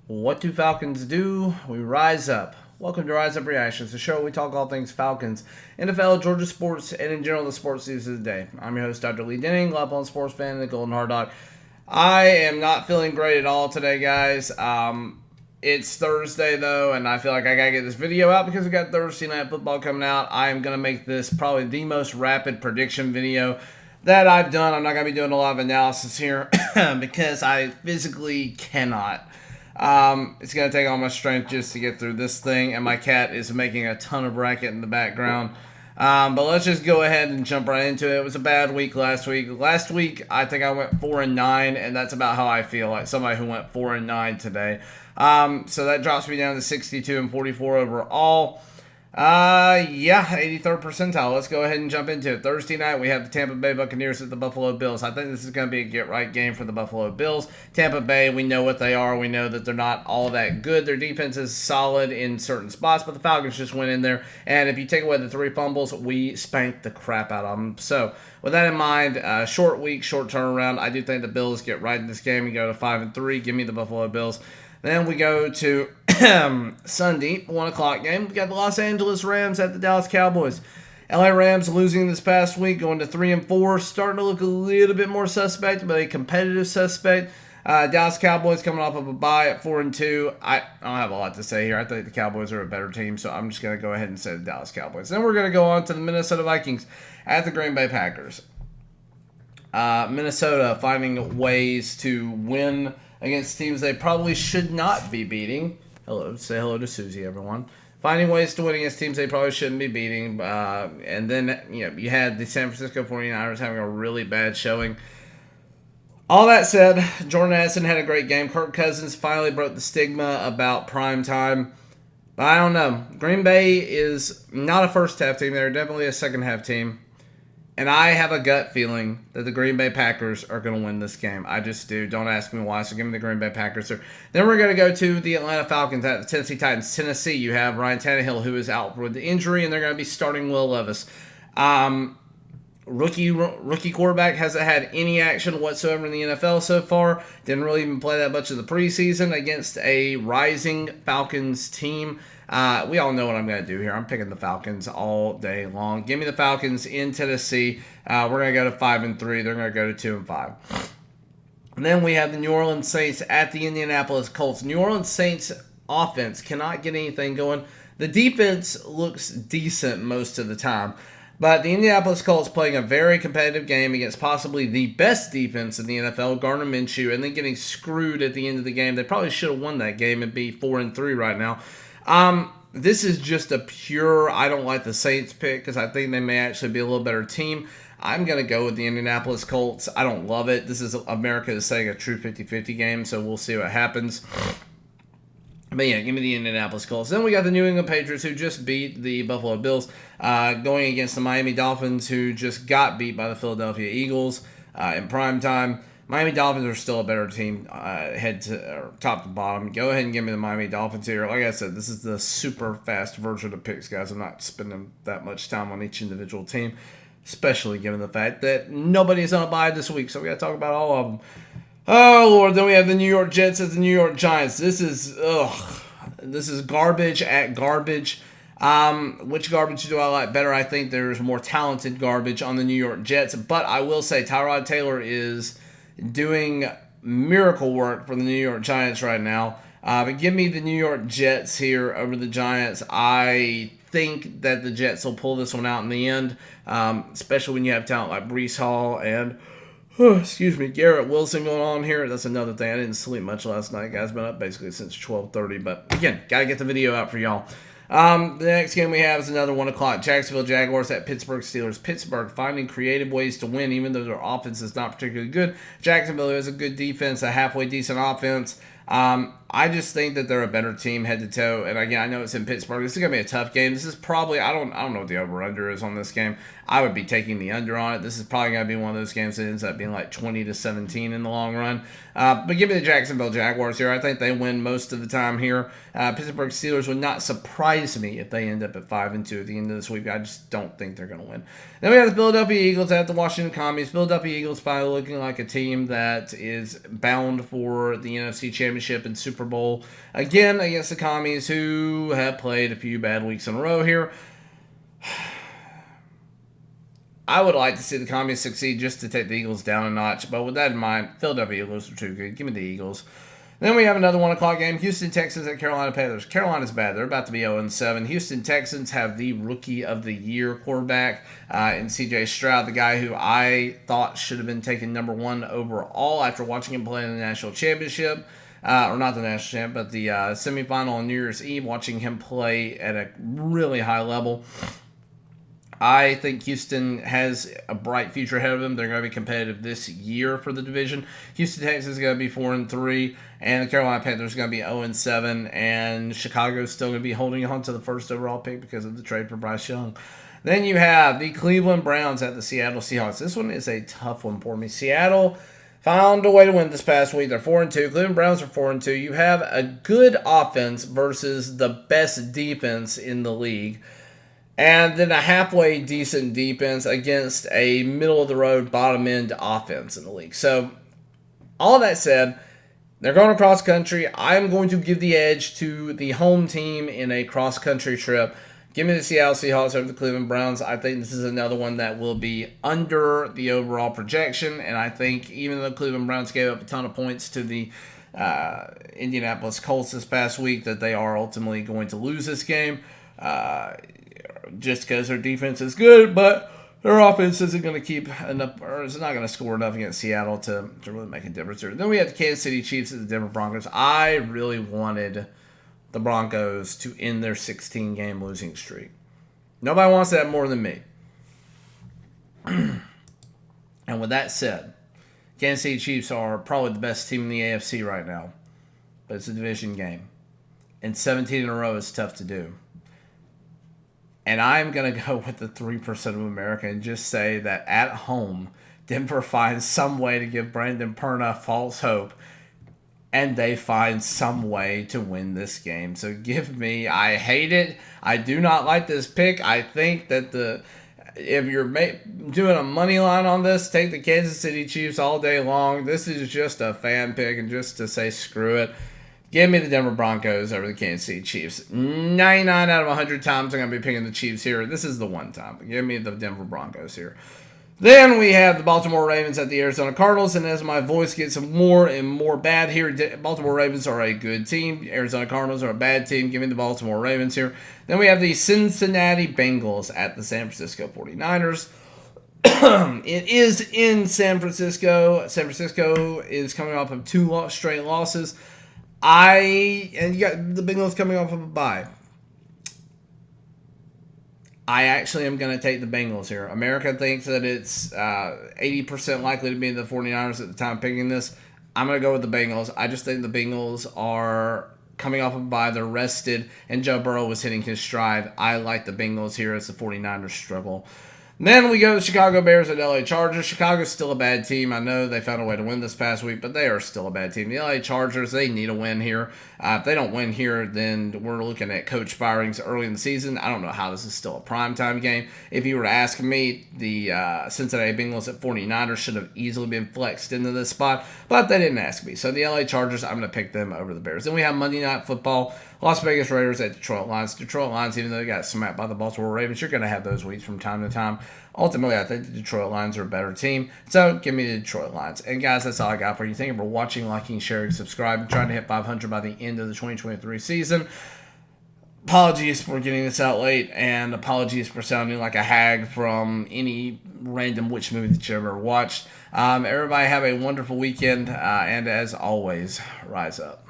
What do Falcons do? We rise up. Welcome to Rise Up Reactions, the show where we talk all things Falcons, NFL, Georgia sports, and in general the sports news of the day. I'm your host, Dr. Lee Denning, Love sports fan, and the Golden Hard Dog. I am not feeling great at all today, guys. It's Thursday, though, and I feel like I gotta get this video out because we got Thursday Night Football coming out. I am gonna make this probably the most rapid prediction video that I've done. I'm not gonna be doing a lot of analysis here because I physically cannot. It's going to take all my strength just to get through this thing, and my cat is making a ton of racket in the background. But let's just go ahead and jump right into it. It was a bad week last week. Last week, I think I went 4-9, and that's about how I feel, like somebody who went 4-9 today. So that drops me down to 62 and 44 overall. 83rd percentile. Let's go ahead and jump into it. Thursday night, we have the Tampa Bay Buccaneers at the Buffalo Bills. I think this is going to be a get-right game for the Buffalo Bills. Tampa Bay, we know what they are. We know that they're not all that good. Their defense is solid in certain spots, but the Falcons just went in there, and if you take away the 3 fumbles, we spanked the crap out of them. So, with that in mind, short week, short turnaround. I do think the Bills get right in this game and go to 5-3. Give me the Buffalo Bills. Then we go to Sunday, 1 o'clock game. We got the Los Angeles Rams at the Dallas Cowboys. LA Rams losing this past week, going to 3-4, starting to look a little bit more suspect, but a competitive suspect. Dallas Cowboys coming off of a bye at 4-2. I don't have a lot to say here. I think the Cowboys are a better team, so I'm just going to go ahead and say the Dallas Cowboys. Then we're going to go on to the Minnesota Vikings at the Green Bay Packers. Minnesota finding ways to win against teams they probably should not be beating. Say hello to Susie, everyone. Finding ways to win against teams they probably shouldn't be beating. And then, you had the San Francisco 49ers having a really bad showing. All that said, Jordan Addison had a great game. Kirk Cousins finally broke the stigma about prime time. But I don't know. Green Bay is not a first-half team. They're definitely a second-half team. And I have a gut feeling that the Green Bay Packers are going to win this game. I just do. Don't ask me why, so give me the Green Bay Packers. Then we're going to go to the Atlanta Falcons at the Tennessee Titans. Tennessee, you have Ryan Tannehill, who is out with the injury, and they're going to be starting Will Levis. Rookie quarterback hasn't had any action whatsoever in the NFL so far. Didn't really even play that much of the preseason against a rising Falcons team. We all know what I'm going to do here. I'm picking the Falcons all day long. Give me the Falcons in Tennessee. We're going to go to 5-3. They're going to go to 2-5. And then we have the New Orleans Saints at the Indianapolis Colts. New Orleans Saints offense cannot get anything going. The defense looks decent most of the time. But the Indianapolis Colts playing a very competitive game against possibly the best defense in the NFL, Gardner Minshew, and then getting screwed at the end of the game. They probably should have won that game and be 4-3 right now. This is just a pure, I don't like the Saints pick because I think they may actually be a little better team. I'm going to go with the Indianapolis Colts. I don't love it. This is America is saying a true 50-50 game, so we'll see what happens. But yeah, give me the Indianapolis Colts. Then we got the New England Patriots, who just beat the Buffalo Bills, going against the Miami Dolphins, who just got beat by the Philadelphia Eagles in prime time. Miami Dolphins are still a better team, top to bottom. Go ahead and give me the Miami Dolphins here. Like I said, this is the super fast version of picks, guys. I'm not spending that much time on each individual team, especially given the fact that nobody's on a bye this week, so we got to talk about all of them. Oh, Lord, then we have the New York Jets as the New York Giants. This is garbage at garbage. Which garbage do I like better? I think there's more talented garbage on the New York Jets, but I will say Tyrod Taylor is doing miracle work for the New York Giants right now. But give me the New York Jets here over the Giants. I think that the Jets will pull this one out in the end, especially when you have talent like Breece Hall and Garrett Wilson going on here. That's another thing. I didn't sleep much last night, guys. Been up basically since 12:30. But again, gotta get the video out for y'all. The next game we have is another 1 o'clock. Jacksonville Jaguars at Pittsburgh Steelers. Pittsburgh finding creative ways to win, even though their offense is not particularly good. Jacksonville has a good defense, a halfway decent offense. I just think that they're a better team head to toe. And again, I know it's in Pittsburgh. This is going to be a tough game. This is probably, I don't know what the over-under is on this game. I would be taking the under on it. This is probably going to be one of those games that ends up being like 20-17 in the long run. But give me the Jacksonville Jaguars here. I think they win most of the time here. Pittsburgh Steelers would not surprise me if they end up at 5-2 at the end of this week. I just don't think they're going to win. Then we have the Philadelphia Eagles at the Washington Commies. Philadelphia Eagles finally looking like a team that is bound for the NFC Championship championship and Super Bowl again against the Commies, who have played a few bad weeks in a row here. I would like to see the Commies succeed just to take the Eagles down a notch, but with that in mind, Philadelphia Eagles are too good. Give me the Eagles. Then we have another 1 o'clock game. Houston Texans at Carolina Panthers. Carolina's bad. They're about to be 0-7. Houston Texans have the Rookie of the Year quarterback in C.J. Stroud, the guy who I thought should have been taken number 1 overall after watching him play in the national championship. Or not the national champ, but the semifinal on New Year's Eve, watching him play at a really high level. I think Houston has a bright future ahead of them. They're going to be competitive this year for the division. Houston Texans is going to be 4-3, and the Carolina Panthers are going to be 0-7, and Chicago is still going to be holding on to the first overall pick because of the trade for Bryce Young. Then you have the Cleveland Browns at the Seattle Seahawks. This one is a tough one for me. Seattle found a way to win this past week. They're 4-2. Cleveland Browns are 4-2. You have a good offense versus the best defense in the league. And then a halfway decent defense against a middle-of-the-road, bottom-end offense in the league. So, all that said, they're going across country. I'm going to give the edge to the home team in a cross-country trip. Give me the Seattle Seahawks over the Cleveland Browns. I think this is another one that will be under the overall projection. And I think even though the Cleveland Browns gave up a ton of points to the Indianapolis Colts this past week, that they are ultimately going to lose this game. Just because their defense is good, but their offense isn't going to keep enough, or is not going to score enough against Seattle to really make a difference here. Then we have the Kansas City Chiefs and the Denver Broncos. I really wanted the Broncos to end their 16-game losing streak. Nobody wants that more than me. And with that said, Kansas City Chiefs are probably the best team in the AFC right now, but it's a division game. And 17 in a row is tough to do. And I'm going to go with the 3% of America and just say that at home, Denver finds some way to give Brandon Perna false hope. And they find some way to win this game. So give me, I hate it. I do not like this pick. I think that if you're doing a money line on this, take the Kansas City Chiefs all day long. This is just a fan pick and just to say screw it. Give me the Denver Broncos over the Kansas City Chiefs. 99 out of 100 times I'm going to be picking the Chiefs here. This is the one time. Give me the Denver Broncos here. Then we have the Baltimore Ravens at the Arizona Cardinals. And as my voice gets more and more bad here, Baltimore Ravens are a good team. Arizona Cardinals are a bad team. Give me the Baltimore Ravens here. Then we have the Cincinnati Bengals at the San Francisco 49ers. It is in San Francisco. San Francisco is coming off of 2 straight losses. And you got the Bengals coming off of a bye. I actually am going to take the Bengals here. America thinks that it's 80% likely to be the 49ers at the time picking this. I'm going to go with the Bengals. I just think the Bengals are coming off of a bye. They're rested, and Joe Burrow was hitting his stride. I like the Bengals here as the 49ers struggle. Then we go to the Chicago Bears and LA Chargers. Chicago's still a bad team. I know they found a way to win this past week, but they are still a bad team. The LA Chargers, they need a win here. If they don't win here, then we're looking at coach firings early in the season. I don't know how this is still a primetime game. If you were to ask me, the Cincinnati Bengals at 49ers should have easily been flexed into this spot, but they didn't ask me. So the LA Chargers, I'm going to pick them over the Bears. Then we have Monday Night Football. Las Vegas Raiders at Detroit Lions. Detroit Lions, even though they got smacked by the Baltimore Ravens, you're going to have those weeks from time to time. Ultimately, I think the Detroit Lions are a better team. So, give me the Detroit Lions. And, guys, that's all I got for you. Thank you for watching, liking, sharing, subscribing. Trying to hit 500 by the end of the 2023 season. Apologies for getting this out late, and apologies for sounding like a hag from any random witch movie that you ever watched. Everybody have a wonderful weekend, and as always, rise up.